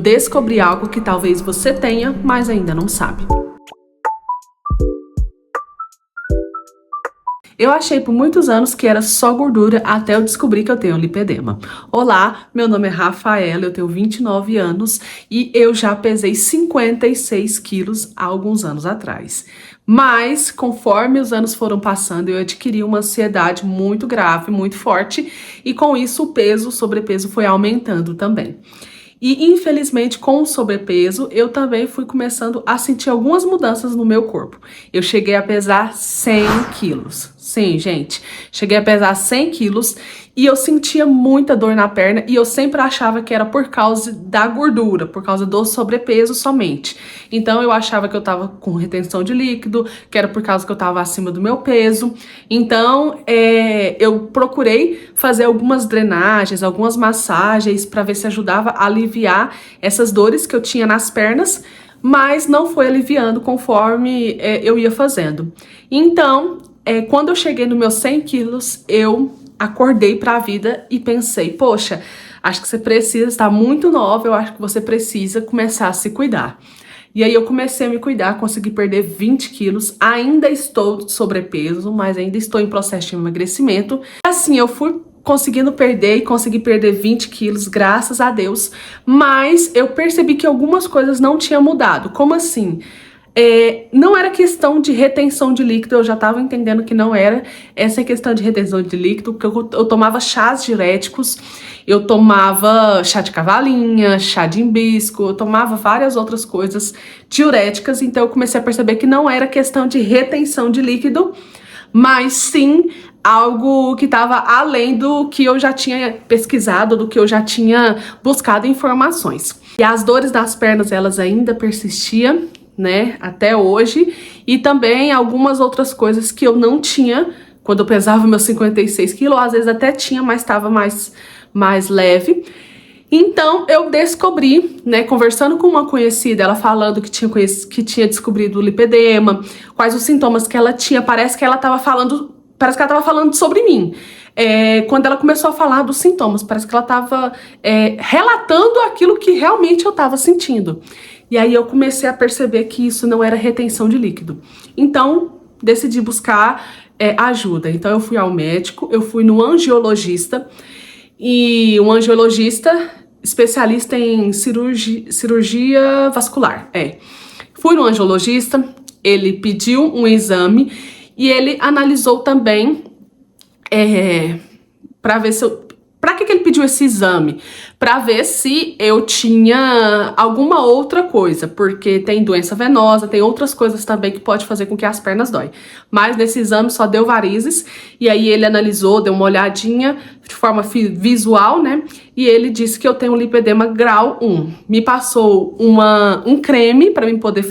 descobrir algo que talvez você tenha, mas ainda não sabe. Eu achei por muitos anos que era só gordura até eu descobrir que eu tenho lipedema. Olá, meu nome é Rafaela, eu tenho 29 anos e eu já pesei 56 quilos há alguns anos atrás. Mas, conforme os anos foram passando, eu adquiri uma ansiedade muito grave, muito forte, e com isso o sobrepeso foi aumentando também. E infelizmente com o sobrepeso eu também fui começando a sentir algumas mudanças no meu corpo. Eu cheguei a pesar 100 quilos. Sim, gente, cheguei a pesar 100 quilos e eu sentia muita dor na perna e eu sempre achava que era por causa da gordura, por causa do sobrepeso somente. Então eu achava que eu tava com retenção de líquido, que era por causa que eu tava acima do meu peso. Então eu procurei fazer algumas drenagens, algumas massagens para ver se ajudava a aliviar essas dores que eu tinha nas pernas, mas não foi aliviando conforme eu ia fazendo. Então, quando eu cheguei nos meus 100 quilos, eu acordei para a vida e pensei, poxa, acho que você precisa, está muito nova, eu acho que você precisa começar a se cuidar. E aí eu comecei a me cuidar, consegui perder 20 quilos, ainda estou de sobrepeso, mas ainda estou em processo de emagrecimento. Assim, eu fui conseguindo perder e consegui perder 20 quilos, graças a Deus, mas eu percebi que algumas coisas não tinham mudado. Como assim? Não era questão de retenção de líquido, eu já estava entendendo que não era essa questão de retenção de líquido, porque eu tomava chás diuréticos, eu tomava chá de cavalinha, chá de hibisco, eu tomava várias outras coisas diuréticas, então eu comecei a perceber que não era questão de retenção de líquido, mas sim algo que estava além do que eu já tinha pesquisado, do que eu já tinha buscado informações. E as dores das pernas, elas ainda persistiam, né, até hoje, e também algumas outras coisas que eu não tinha quando eu pesava meus 56 quilos, às vezes até tinha, mas estava mais leve. Então eu descobri, né, conversando com uma conhecida, ela falando que tinha descobrido o lipedema, quais os sintomas que ela tinha, parece que ela estava falando sobre mim. Quando ela começou a falar dos sintomas, parece que ela estava relatando aquilo que realmente eu estava sentindo. E aí eu comecei a perceber que isso não era retenção de líquido. Então, decidi buscar ajuda. Então eu fui ao médico, eu fui no angiologista, e um angiologista especialista em cirurgia vascular. Fui no angiologista, ele pediu um exame e ele analisou também para ver se eu... Para que ele pediu esse exame? Para ver se eu tinha alguma outra coisa, porque tem doença venosa, tem outras coisas também que pode fazer com que as pernas doem. Mas nesse exame só deu varizes, e aí ele analisou, deu uma olhadinha de forma visual, né? E ele disse que eu tenho lipedema grau 1. Me passou um creme para mim poder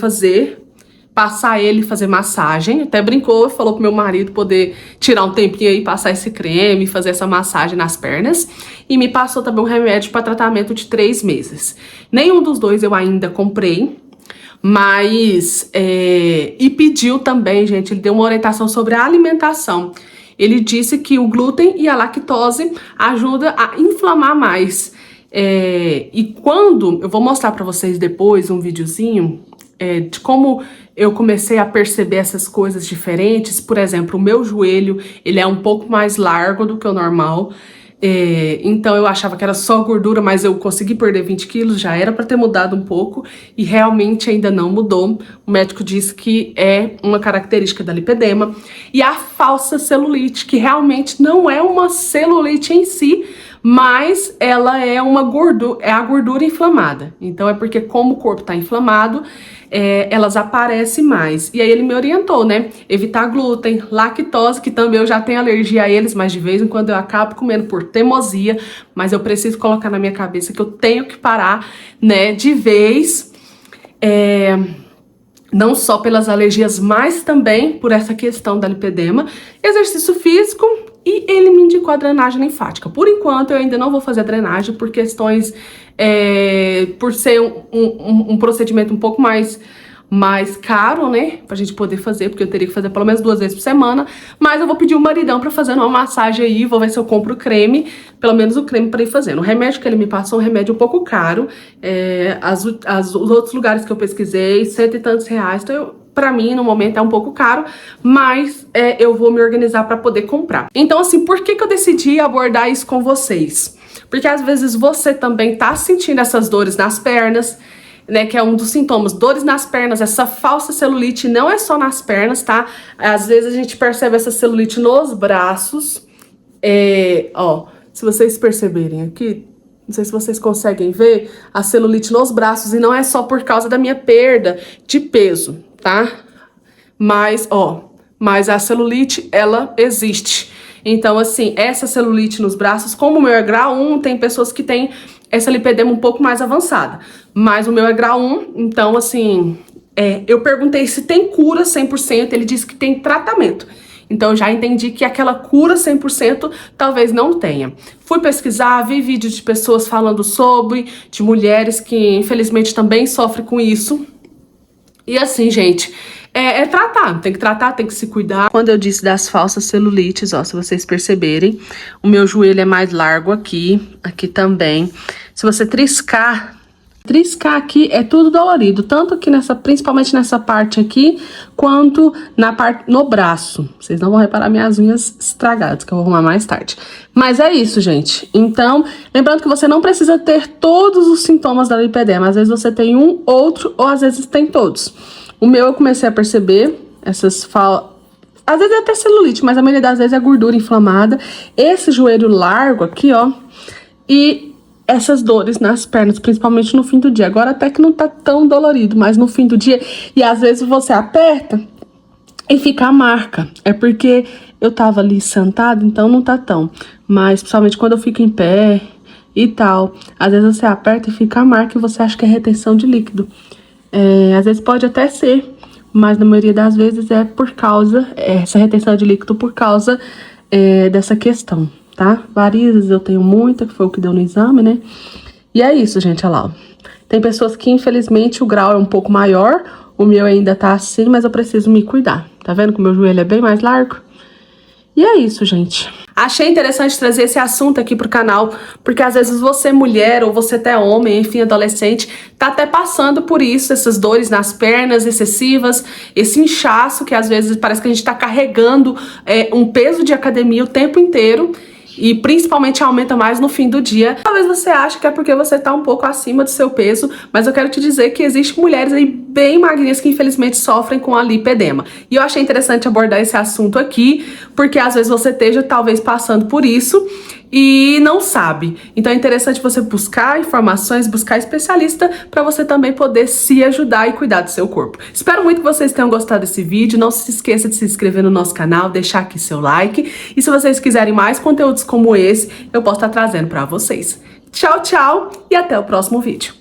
passar ele, fazer massagem, até brincou, falou pro meu marido poder tirar um tempinho aí, passar esse creme, fazer essa massagem nas pernas, e me passou também um remédio para tratamento de 3 meses. Nenhum dos dois eu ainda comprei, mas, e pediu também, gente, ele deu uma orientação sobre a alimentação. Ele disse que o glúten e a lactose ajudam a inflamar mais. E quando, eu vou mostrar para vocês depois um videozinho, de como eu comecei a perceber essas coisas diferentes. Por exemplo, o meu joelho, ele é um pouco mais largo do que o normal, então eu achava que era só gordura, mas eu consegui perder 20 quilos, já era para ter mudado um pouco, e realmente ainda não mudou. O médico disse que é uma característica da lipedema. E a falsa celulite, que realmente não é uma celulite em si, mas ela é a gordura inflamada. Então é porque como o corpo está inflamado, elas aparecem mais. E aí ele me orientou, né? Evitar glúten, lactose, que também eu já tenho alergia a eles, mas de vez em quando eu acabo comendo por teimosia, mas eu preciso colocar na minha cabeça que eu tenho que parar, né, de vez. Não só pelas alergias, mas também por essa questão da lipedema. Exercício físico, e ele me indicou a drenagem linfática. Por enquanto, eu ainda não vou fazer a drenagem por questões... por ser um procedimento um pouco mais mais caro, né, pra gente poder fazer, porque eu teria que fazer pelo menos 2 vezes por semana, mas eu vou pedir o maridão pra fazer uma massagem aí, vou ver se eu compro o creme, pelo menos o creme pra ir fazendo. O remédio que ele me passou é um remédio um pouco caro, os outros lugares que eu pesquisei, R$100 e tantos, então pra mim, no momento, é um pouco caro, mas eu vou me organizar pra poder comprar. Então, assim, por que eu decidi abordar isso com vocês? Porque às vezes você também tá sentindo essas dores nas pernas, né, que é um dos sintomas, dores nas pernas, essa falsa celulite não é só nas pernas, tá? Às vezes a gente percebe essa celulite nos braços, ó, se vocês perceberem aqui, não sei se vocês conseguem ver, a celulite nos braços, e não é só por causa da minha perda de peso, tá? Mas, ó, mas a celulite, ela existe. Então, assim, essa celulite nos braços, como o meu é grau 1, tem pessoas que têm essa lipedema um pouco mais avançada. Mas o meu é grau 1, então, assim, eu perguntei se tem cura 100%, ele disse que tem tratamento. Então, eu já entendi que aquela cura 100% talvez não tenha. Fui pesquisar, vi vídeos de pessoas falando sobre, de mulheres que, infelizmente, também sofrem com isso. E assim, gente, tratar, tem que tratar, tem que se cuidar. Quando eu disse das falsas celulites, ó, se vocês perceberem, o meu joelho é mais largo aqui também. Se você triscar aqui é tudo dolorido, tanto aqui principalmente nessa parte aqui, quanto no braço. Vocês não vão reparar minhas unhas estragadas, que eu vou arrumar mais tarde. Mas é isso, gente. Então, lembrando que você não precisa ter todos os sintomas da lipedema. Às vezes você tem um, outro, ou às vezes tem todos. O meu eu comecei a perceber essas às vezes é até celulite, mas a maioria das vezes é gordura inflamada. Esse joelho largo aqui, ó, e essas dores nas pernas, principalmente no fim do dia. Agora até que não tá tão dolorido, mas no fim do dia, e às vezes você aperta e fica a marca. É porque eu tava ali sentada, então não tá tão. Mas principalmente quando eu fico em pé e tal, às vezes você aperta e fica a marca e você acha que é retenção de líquido. Às vezes pode até ser, mas na maioria das vezes é por causa, essa retenção de líquido por causa dessa questão. Tá? Varizes eu tenho muita, que foi o que deu no exame, né? E é isso, gente, olha lá, ó. Tem pessoas que, infelizmente, o grau é um pouco maior, o meu ainda tá assim, mas eu preciso me cuidar. Tá vendo que o meu joelho é bem mais largo? E é isso, gente. Achei interessante trazer esse assunto aqui pro canal, porque às vezes você, mulher, ou você até homem, enfim, adolescente, tá até passando por isso, essas dores nas pernas excessivas, esse inchaço que às vezes parece que a gente tá carregando um peso de academia o tempo inteiro. E principalmente aumenta mais no fim do dia. Talvez você ache que é porque você tá um pouco acima do seu peso, mas eu quero te dizer que existem mulheres aí bem magrinhas que infelizmente sofrem com a lipedema. E eu achei interessante abordar esse assunto aqui, porque às vezes você esteja talvez passando por isso e não sabe. Então é interessante você buscar informações, buscar especialista para você também poder se ajudar e cuidar do seu corpo. Espero muito que vocês tenham gostado desse vídeo. Não se esqueça de se inscrever no nosso canal, deixar aqui seu like. E se vocês quiserem mais conteúdos como esse, eu posso estar trazendo para vocês. Tchau, tchau e até o próximo vídeo.